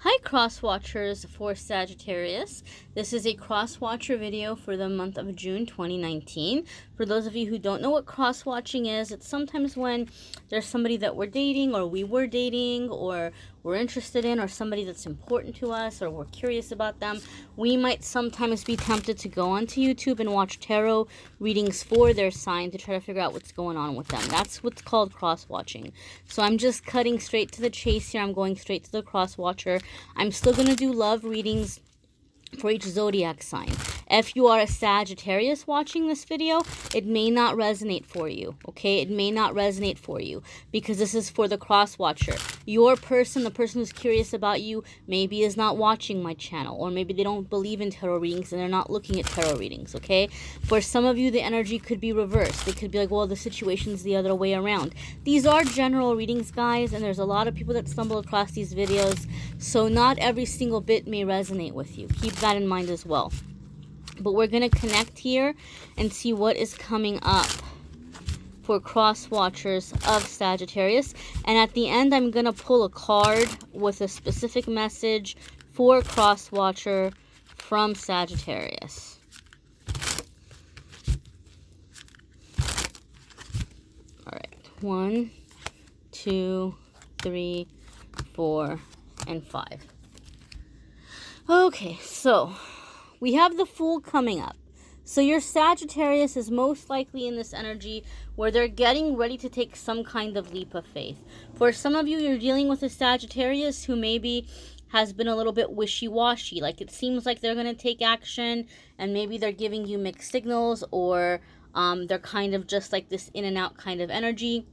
Hi Crosswatchers for Sagittarius. This is a Crosswatcher video for the month of June 2019. For those of you who don't know what cross-watching is, it's sometimes when there's somebody that we're dating or we were dating or we're interested in, or somebody that's important to us or we're curious about them. We might sometimes be tempted to go onto YouTube and watch tarot readings for their sign to try to figure out what's going on with them. That's what's called cross-watching. So I'm just cutting straight to the chase here. I'm going straight to the cross-watcher. I'm still going to do love readings for each zodiac sign. If you are a Sagittarius watching this video, it may not resonate for you, okay? It may not resonate for you because this is for the cross-watcher. Your person, the person who's curious about you, maybe is not watching my channel, or maybe they don't believe in tarot readings and they're not looking at tarot readings, okay? For some of you, the energy could be reversed. They could be like, well, the situation's the other way around. These are general readings, guys, and there's a lot of people that stumble across these videos, so not every single bit may resonate with you. Keep that in mind as well. But we're going to connect here and see what is coming up for cross-watchers of Sagittarius. And at the end, I'm going to pull a card with a specific message for cross-watcher from Sagittarius. All right. 1, 2, 3, 4, and 5. Okay, so we have the Fool coming up. So your Sagittarius is most likely in this energy where they're getting ready to take some kind of leap of faith. For some of you, you're dealing with a Sagittarius who maybe has been a little bit wishy-washy. Like it seems like they're going to take action and maybe they're giving you mixed signals, or they're kind of just like this in and out kind of energy.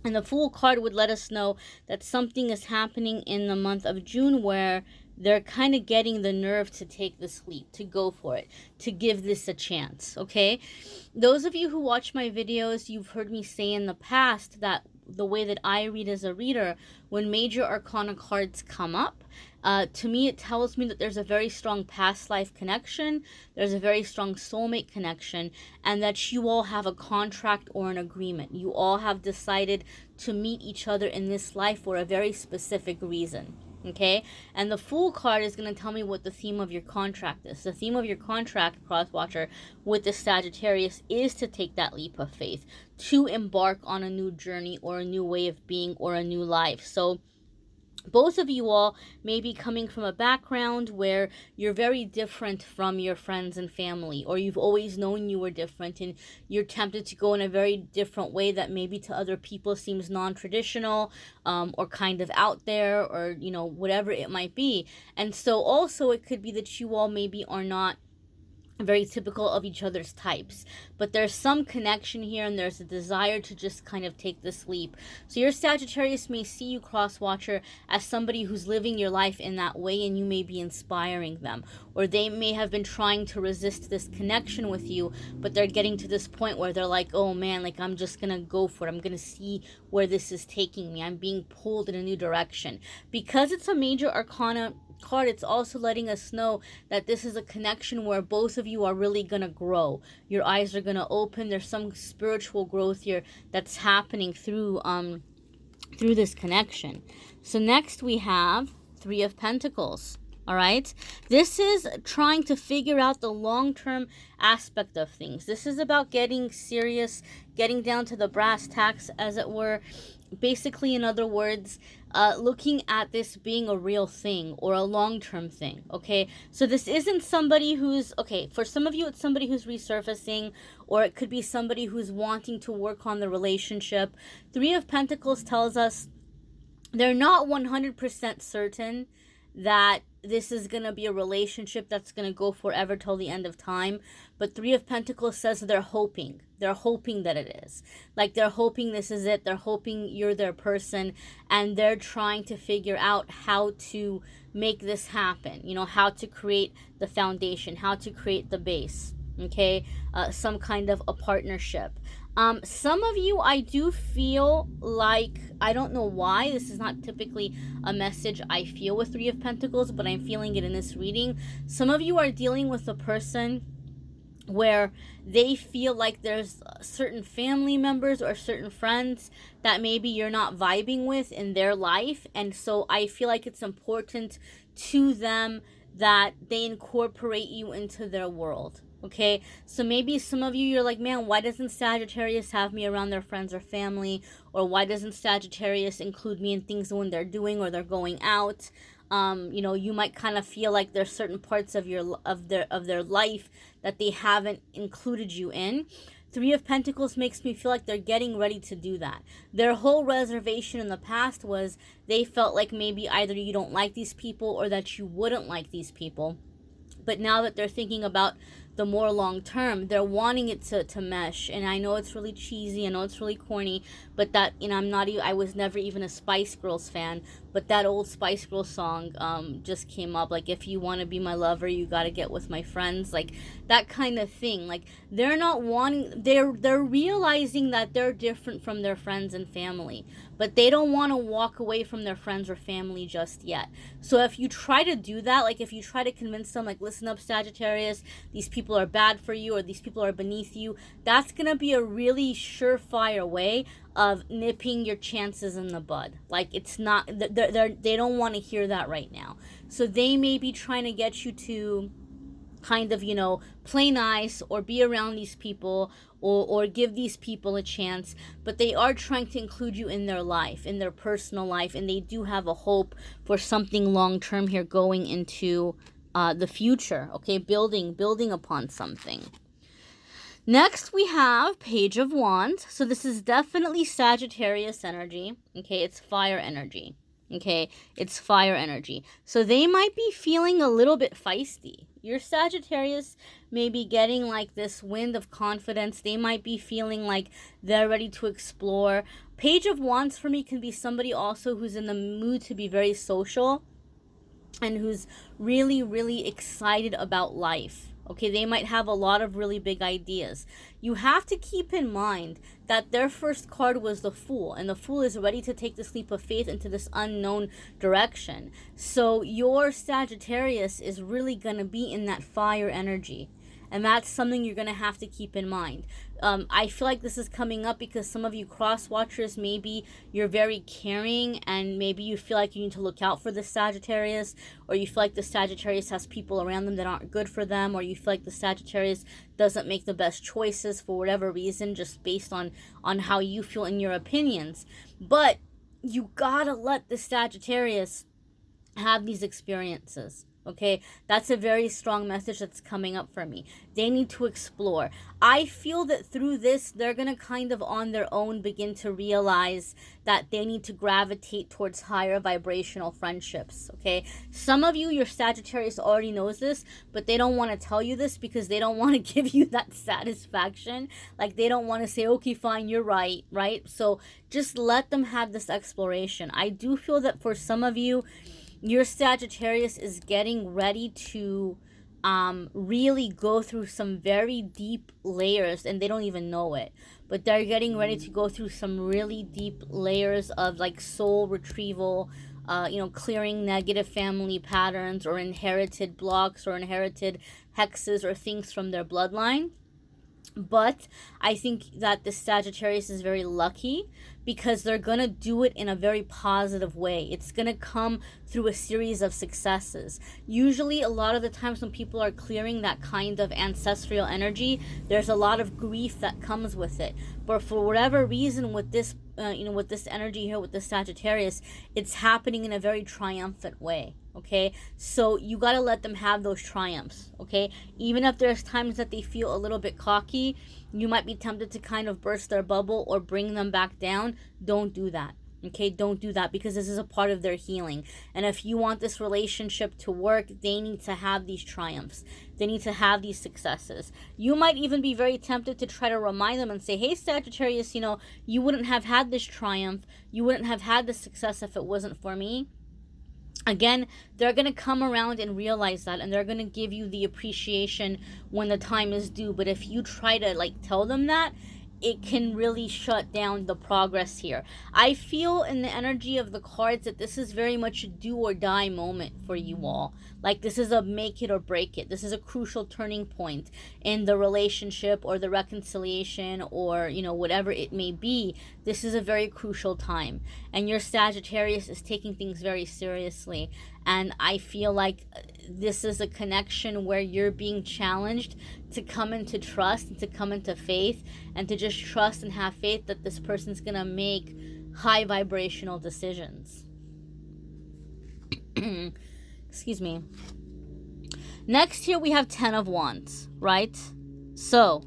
And the Fool card would let us know that something is happening in the month of June where they're kind of getting the nerve to take this leap, to go for it, to give this a chance, okay? Those of you who watch my videos, you've heard me say in the past that the way that I read as a reader, when major arcana cards come up, to me it tells me that there's a very strong past life connection, there's a very strong soulmate connection, and that you all have a contract or an agreement. You all have decided to meet each other in this life for a very specific reason. Okay, and the Fool card is going to tell me what the theme of your contract is. The theme of your contract, Crosswatcher, with the Sagittarius is to take that leap of faith, to embark on a new journey or a new way of being or a new life. So both of you all may be coming from a background where you're very different from your friends and family, or you've always known you were different and you're tempted to go in a very different way that maybe to other people seems non-traditional, or kind of out there, or, you know, whatever it might be. And so also it could be that you all maybe are not very typical of each other's types, but there's some connection here and there's a desire to just kind of take this leap. So your Sagittarius may see you, Crosswatcher, as somebody who's living your life in that way, and you may be inspiring them, or they may have been trying to resist this connection with you, but they're getting to this point where they're like, oh man, like I'm just gonna go for it, I'm gonna see where this is taking me, I'm being pulled in a new direction. Because it's a major arcana card, it's also letting us know that this is a connection where both of you are really gonna grow. Your eyes are gonna open. There's some spiritual growth here that's happening through this connection. So next we have 3 of Pentacles. All right, this is trying to figure out the long-term aspect of things. This is about getting serious, getting down to the brass tacks, as it were. Basically, in other words, looking at this being a real thing or a long-term thing, okay? So this isn't somebody who's, okay, for some of you, it's somebody who's resurfacing, or it could be somebody who's wanting to work on the relationship. 3 of Pentacles tells us they're not 100% certain that this is going to be a relationship that's going to go forever till the end of time. But 3 of Pentacles says they're hoping. They're hoping that it is. Like they're hoping this is it. They're hoping you're their person. And they're trying to figure out how to make this happen. You know, how to create the foundation, how to create the base. Okay, some kind of a partnership. Some of you, I do feel like, I don't know why, this is not typically a message I feel with 3 of Pentacles, but I'm feeling it in this reading. Some of you are dealing with a person where they feel like there's certain family members or certain friends that maybe you're not vibing with in their life. And so I feel like it's important to them that they incorporate you into their world. Okay, so maybe some of you, you're like, man, why doesn't Sagittarius have me around their friends or family? Or why doesn't Sagittarius include me in things when they're doing or they're going out? You know, you might kind of feel like there's certain parts of their life that they haven't included you in. Three of Pentacles makes me feel like they're getting ready to do that. Their whole reservation in the past was they felt like maybe either you don't like these people or that you wouldn't like these people. But now that they're thinking about the more long term, they're wanting it to mesh. And I know it's really cheesy, I know it's really corny, but that, you know, I was never even a Spice Girls fan, but that old Spice Girls song just came up, like, if you want to be my lover, you got to get with my friends, like that kind of thing. Like, they're not wanting, they're realizing that they're different from their friends and family, but they don't want to walk away from their friends or family just yet. So if you try to do that, like if you try to convince them, like, listen up, Sagittarius, these people are bad for you or these people are beneath you, that's going to be a really surefire way of nipping your chances in the bud. Like, it's not, they don't want to hear that right now. So they may be trying to get you to kind of, you know, play nice or be around these people or give these people a chance, but they are trying to include you in their life, in their personal life, and they do have a hope for something long term here going into the future, okay, building upon something. Next, we have Page of Wands. So this is definitely Sagittarius energy. Okay, it's fire energy. Okay, it's fire energy. So they might be feeling a little bit feisty. Your Sagittarius may be getting like this wind of confidence. They might be feeling like they're ready to explore. Page of Wands for me can be somebody also who's in the mood to be very social and who's really, really excited about life. Okay, they might have a lot of really big ideas. You have to keep in mind that their first card was the Fool, and the Fool is ready to take this leap of faith into this unknown direction. So your Sagittarius is really going to be in that fire energy. And that's something you're going to have to keep in mind. I feel like this is coming up because some of you Crosswatchers, maybe you're very caring and maybe you feel like you need to look out for the Sagittarius, or you feel like the Sagittarius has people around them that aren't good for them, or you feel like the Sagittarius doesn't make the best choices for whatever reason, just based on how you feel in your opinions. But you gotta let the Sagittarius have these experiences. Okay, that's a very strong message that's coming up for me. They need to explore. I feel that through this, they're going to kind of on their own begin to realize that they need to gravitate towards higher vibrational friendships. Okay, some of you, your Sagittarius already knows this, but they don't want to tell you this because they don't want to give you that satisfaction. Like, they don't want to say, okay, fine, you're right, right? So just let them have this exploration. I do feel that for some of you, your Sagittarius is getting ready to really go through some very deep layers, and they don't even know it. But they're getting ready to go through some really deep layers of like soul retrieval, you know, clearing negative family patterns or inherited blocks or inherited hexes or things from their bloodline. But I think that the Sagittarius is very lucky because they're going to do it in a very positive way. It's going to come through a series of successes. Usually, a lot of the times when people are clearing that kind of ancestral energy, there's a lot of grief that comes with it. But for whatever reason with this, you know, with this energy here, with the Sagittarius, it's happening in a very triumphant way. Okay, so you got to let them have those triumphs. Okay, even if there's times that they feel a little bit cocky, you might be tempted to kind of burst their bubble or bring them back down. Don't do that. Okay, don't do that, because this is a part of their healing. And if you want this relationship to work, they need to have these triumphs. They need to have these successes. You might even be very tempted to try to remind them and say, hey, Sagittarius, you know, you wouldn't have had this triumph. You wouldn't have had this success if it wasn't for me. Again, they're going to come around and realize that, and they're going to give you the appreciation when the time is due. But if you try to like tell them that, it can really shut down the progress here. I feel in the energy of the cards that this is very much a do or die moment for you all. Like this is a make it or break it. This is a crucial turning point in the relationship or the reconciliation or, you know, whatever it may be. This is a very crucial time. And your Sagittarius is taking things very seriously. And I feel like this is a connection where you're being challenged to come into trust and to come into faith and to just trust and have faith that this person's going to make high vibrational decisions. Excuse me. Next here we have 10 of Wands, right? So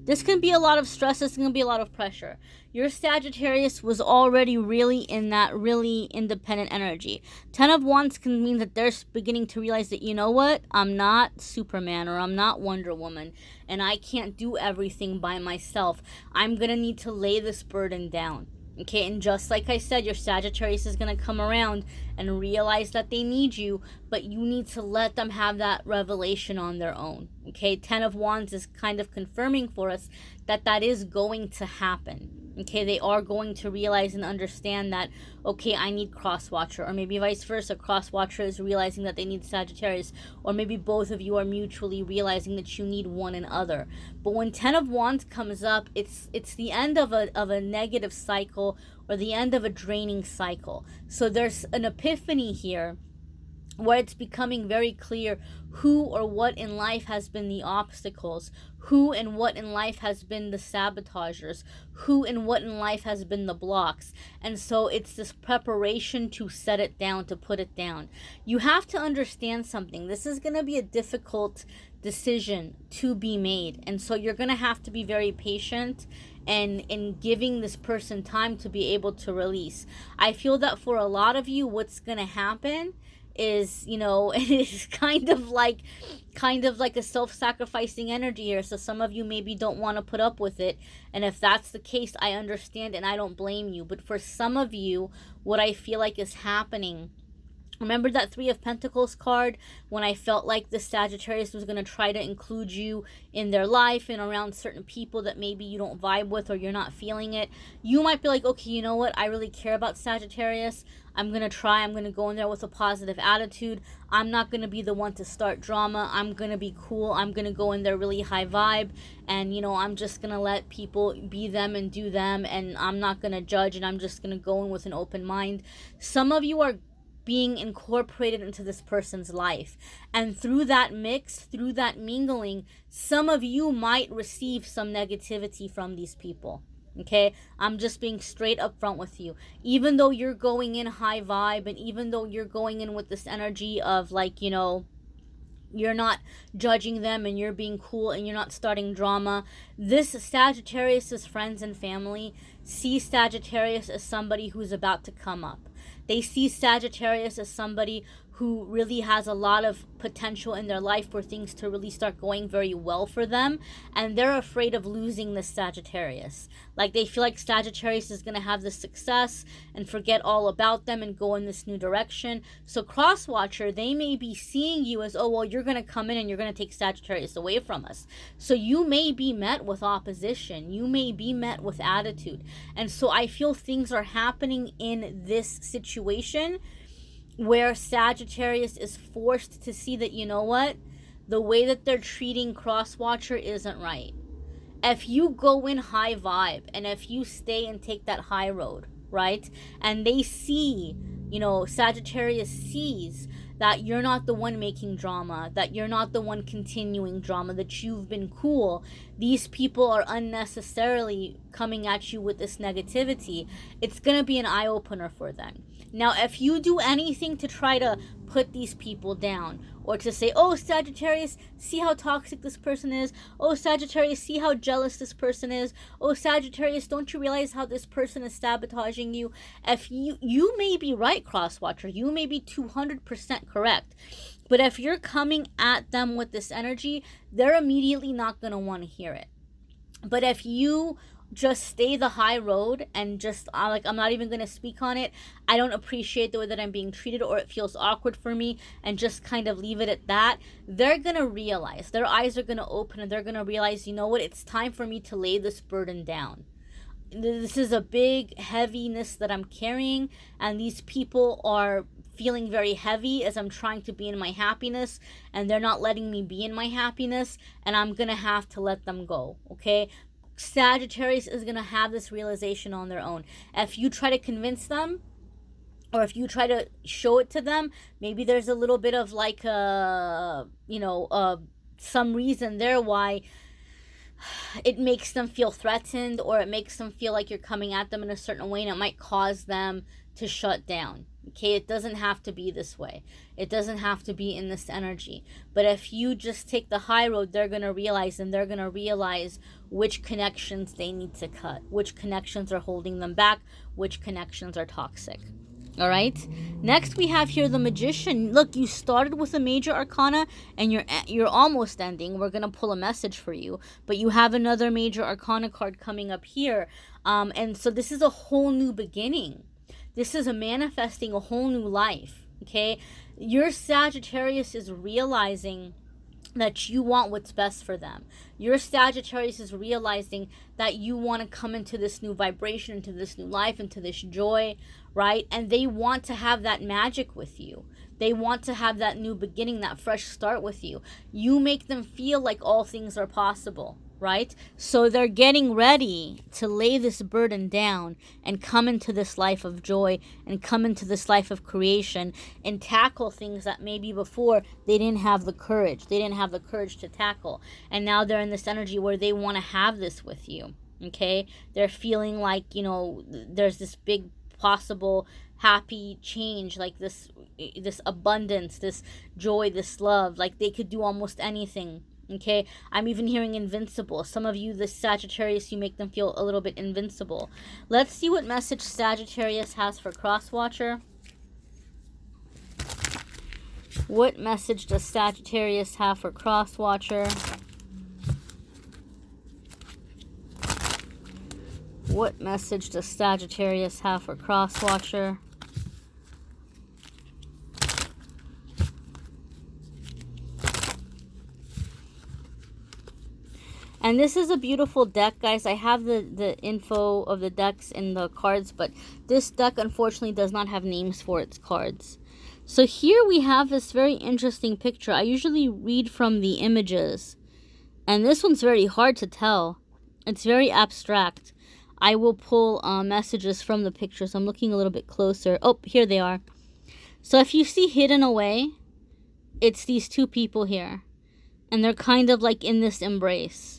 this can be a lot of stress. This can be a lot of pressure. Your Sagittarius was already really in that really independent energy. 10 of Wands can mean that they're beginning to realize that, you know what, I'm not Superman or I'm not Wonder Woman and I can't do everything by myself. I'm going to need to lay this burden down. Okay, and just like I said, your Sagittarius is going to come around and realize that they need you, but you need to let them have that revelation on their own. Okay, 10 of Wands is kind of confirming for us that that is going to happen. Okay, they are going to realize and understand that, okay, I need Crosswatcher, or maybe vice versa. Crosswatcher is realizing that they need Sagittarius, or maybe both of you are mutually realizing that you need one another. But when 10 of Wands comes up, it's the end of a negative cycle or the end of a draining cycle. So there's an epiphany here where it's becoming very clear who or what in life has been the obstacles, who and what in life has been the sabotagers, who and what in life has been the blocks. And so it's this preparation to set it down, to put it down. You have to understand something. This is going to be a difficult decision to be made. And so you're going to have to be very patient and in giving this person time to be able to release. I feel that for a lot of you, what's going to happen is, you know, it's kind of like a self-sacrificing energy here. So some of you maybe don't want to put up with it, and if that's the case, I understand and I don't blame you. But for some of you, what I feel like is happening, remember that 3 of Pentacles card when I felt like the Sagittarius was going to try to include you in their life and around certain people that maybe you don't vibe with or you're not feeling it. You might be like, okay, you know what? I really care about Sagittarius. I'm going to try. I'm going to go in there with a positive attitude. I'm not going to be the one to start drama. I'm going to be cool. I'm going to go in there really high vibe. And, you know, I'm just going to let people be them and do them. And I'm not going to judge. And I'm just going to go in with an open mind. Some of you are being incorporated into this person's life, and through that mix, through that mingling, some of you might receive some negativity from these people. Okay, I'm just being straight up front with you. Even though you're going in high vibe, and even though you're going in with this energy of like, you know, you're not judging them and you're being cool and you're not starting drama, this Sagittarius's friends and family see Sagittarius as somebody who's about to come up. They see Sagittarius as somebody who really has a lot of potential in their life for things to really start going very well for them, and they're afraid of losing this Sagittarius. Like they feel like Sagittarius is going to have this success and forget all about them and go in this new direction. So Crosswatcher, they may be seeing you as, oh, well, you're going to come in and you're going to take Sagittarius away from us. So you may be met with opposition. You may be met with attitude. And so I feel things are happening in this situation where Sagittarius is forced to see that, you know what, the way that they're treating Crosswatcher isn't right. If you go in high vibe and if you stay and take that high road, right, and they see, you know, Sagittarius sees that you're not the one making drama, that you're not the one continuing drama, that you've been cool, these people are unnecessarily coming at you with this negativity, it's going to be an eye-opener for them. Now, if you do anything to try to put these people down, or to say, oh, Sagittarius, see how toxic this person is. Oh, Sagittarius, see how jealous this person is. Oh, Sagittarius, don't you realize how this person is sabotaging you? If you may be right, Crosswatcher, you may be 200% correct. But if you're coming at them with this energy, they're immediately not going to want to hear it. But if you just stay the high road and just like, I'm not even going to speak on it. I don't appreciate the way that I'm being treated, or it feels awkward for me, and just kind of leave it at that. They're going to realize, their eyes are going to open, and they're going to realize, you know what, it's time for me to lay this burden down. This is a big heaviness that I'm carrying, and these people are feeling very heavy as I'm trying to be in my happiness, and they're not letting me be in my happiness, and I'm gonna have to let them go. Okay, Sagittarius is gonna have this realization on their own. If you try to convince them, or if you try to show it to them, maybe there's a little bit of like some reason there why it makes them feel threatened, or it makes them feel like you're coming at them in a certain way, and it might cause them to shut down. Okay, it doesn't have to be this way. It doesn't have to be in this energy. But if you just take the high road, they're going to realize, and they're going to realize which connections they need to cut, which connections are holding them back, which connections are toxic. All right. Next, we have here the Magician. Look, you started with a major arcana, and you're almost ending. We're gonna pull a message for you, but you have another major arcana card coming up here, and so this is a whole new beginning. This is a manifesting a whole new life. Okay, your Sagittarius is realizing that you want what's best for them. Your Sagittarius is realizing that you want to come into this new vibration, into this new life, into this joy, right? And they want to have that magic with you. They want to have that new beginning, that fresh start with you. You make them feel like all things are possible, right? So they're getting ready to lay this burden down and come into this life of joy, and come into this life of creation, and tackle things that maybe before they didn't have the courage. They didn't have the courage to tackle. And now they're in this energy where they want to have this with you. Okay? They're feeling like, there's this big possible happy change, like this abundance, this joy, this love. Like they could do almost anything. Okay, I'm even hearing invincible. Some of you, the Sagittarius, you make them feel a little bit invincible. Let's see what message Sagittarius has for Crosswatcher. What message does Sagittarius have for Crosswatcher? What message does Sagittarius have for Crosswatcher? And this is a beautiful deck, guys. I have the info of the decks in the cards, but this deck, unfortunately, does not have names for its cards. So here we have this very interesting picture. I usually read from the images, and this one's very hard to tell. It's very abstract. I will pull messages from the pictures. I'm looking a little bit closer. Oh, here they are. So if you see hidden away, it's these two people here, and they're kind of like in this embrace.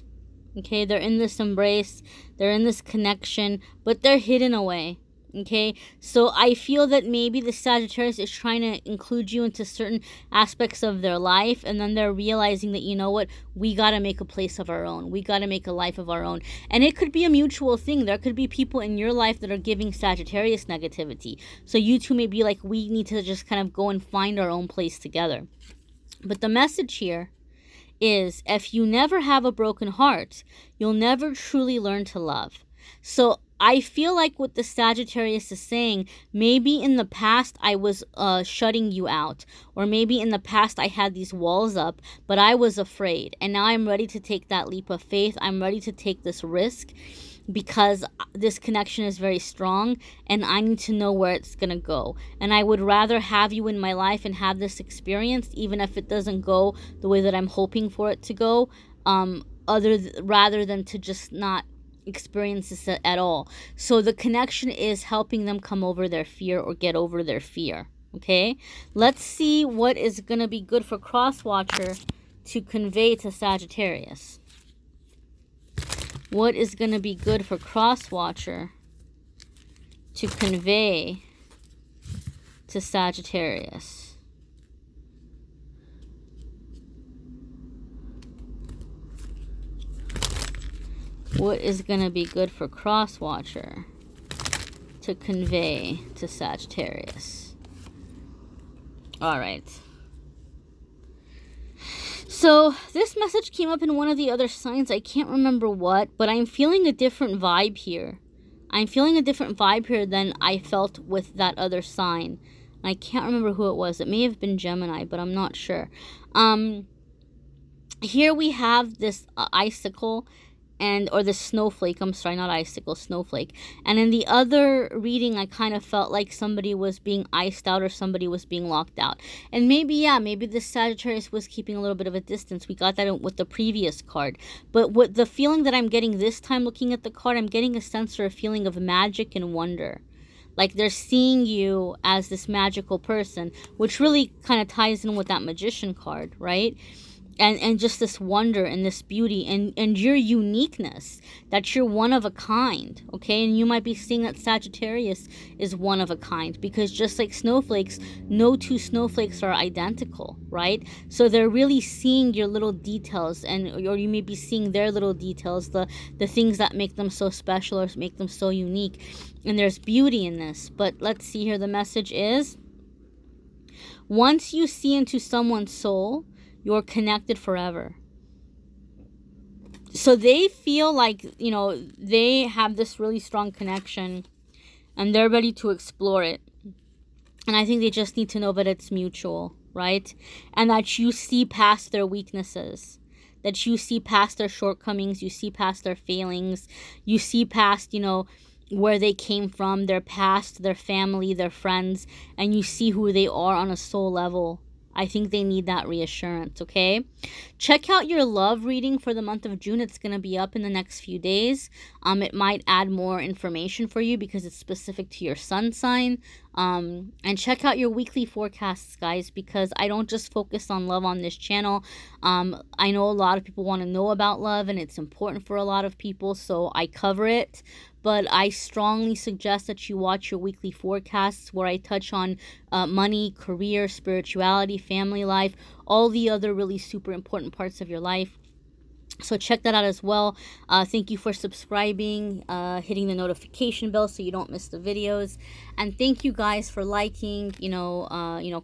Okay, they're in this embrace, they're in this connection, but they're hidden away. Okay, so I feel that maybe the Sagittarius is trying to include you into certain aspects of their life, and then they're realizing that, you know what, we got to make a place of our own. We got to make a life of our own. And it could be a mutual thing. There could be people in your life that are giving Sagittarius negativity. So you two may be like, we need to just kind of go and find our own place together. But the message here is, if you never have a broken heart, you'll never truly learn to love. So I feel like what the Sagittarius is saying, maybe in the past I was shutting you out, or maybe in the past I had these walls up, but I was afraid, and now I'm ready to take that leap of faith. I'm ready to take this risk, because this connection is very strong, and I need to know where it's gonna go. And I would rather have you in my life and have this experience, even if it doesn't go the way that I'm hoping for it to go, rather than to just not experience this at all. So the connection is helping them come over their fear, or get over their fear. Okay, let's see what is gonna be good for Crosswatcher to convey to Sagittarius. What is going to be good for Crosswatcher to convey to Sagittarius? What is going to be good for Crosswatcher to convey to Sagittarius? All right. So this message came up in one of the other signs. I can't remember what, but I'm feeling a different vibe here. I'm feeling a different vibe here than I felt with that other sign. I can't remember who it was. It may have been Gemini, but I'm not sure. Here we have this icicle, or the snowflake. I'm sorry, not icicle, snowflake. And in the other reading, I kind of felt like somebody was being iced out or somebody was being locked out. And maybe, yeah, maybe the Sagittarius was keeping a little bit of a distance. We got that with the previous card. But what the feeling that I'm getting this time looking at the card, I'm getting a sense or a feeling of magic and wonder. Like they're seeing you as this magical person, which really kind of ties in with that magician card, right? And just this wonder and this beauty and your uniqueness, that you're one of a kind, okay? And you might be seeing that Sagittarius is one of a kind, because just like snowflakes, no two snowflakes are identical, right? So they're really seeing your little details, or you may be seeing their little details, the things that make them so special or make them so unique. And there's beauty in this. But let's see here. The message is, once you see into someone's soul, you're connected forever. So they feel like, they have this really strong connection and they're ready to explore it. And I think they just need to know that it's mutual, right? And that you see past their weaknesses, that you see past their shortcomings, you see past their failings, you see past, where they came from, their past, their family, their friends, and you see who they are on a soul level. I think they need that reassurance, okay? Check out your love reading for the month of June. It's going to be up in the next few days. It might add more information for you because it's specific to your sun sign. And check out your weekly forecasts, guys, because I don't just focus on love on this channel. I know a lot of people want to know about love, and it's important for a lot of people, so I cover it. But I strongly suggest that you watch your weekly forecasts where I touch on money, career, spirituality, family life, all the other really super important parts of your life. So check that out as well. Thank you for subscribing, hitting the notification bell so you don't miss the videos. And thank you guys for liking,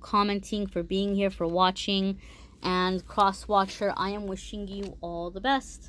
commenting, for being here, for watching. And Crosswatcher, I am wishing you all the best.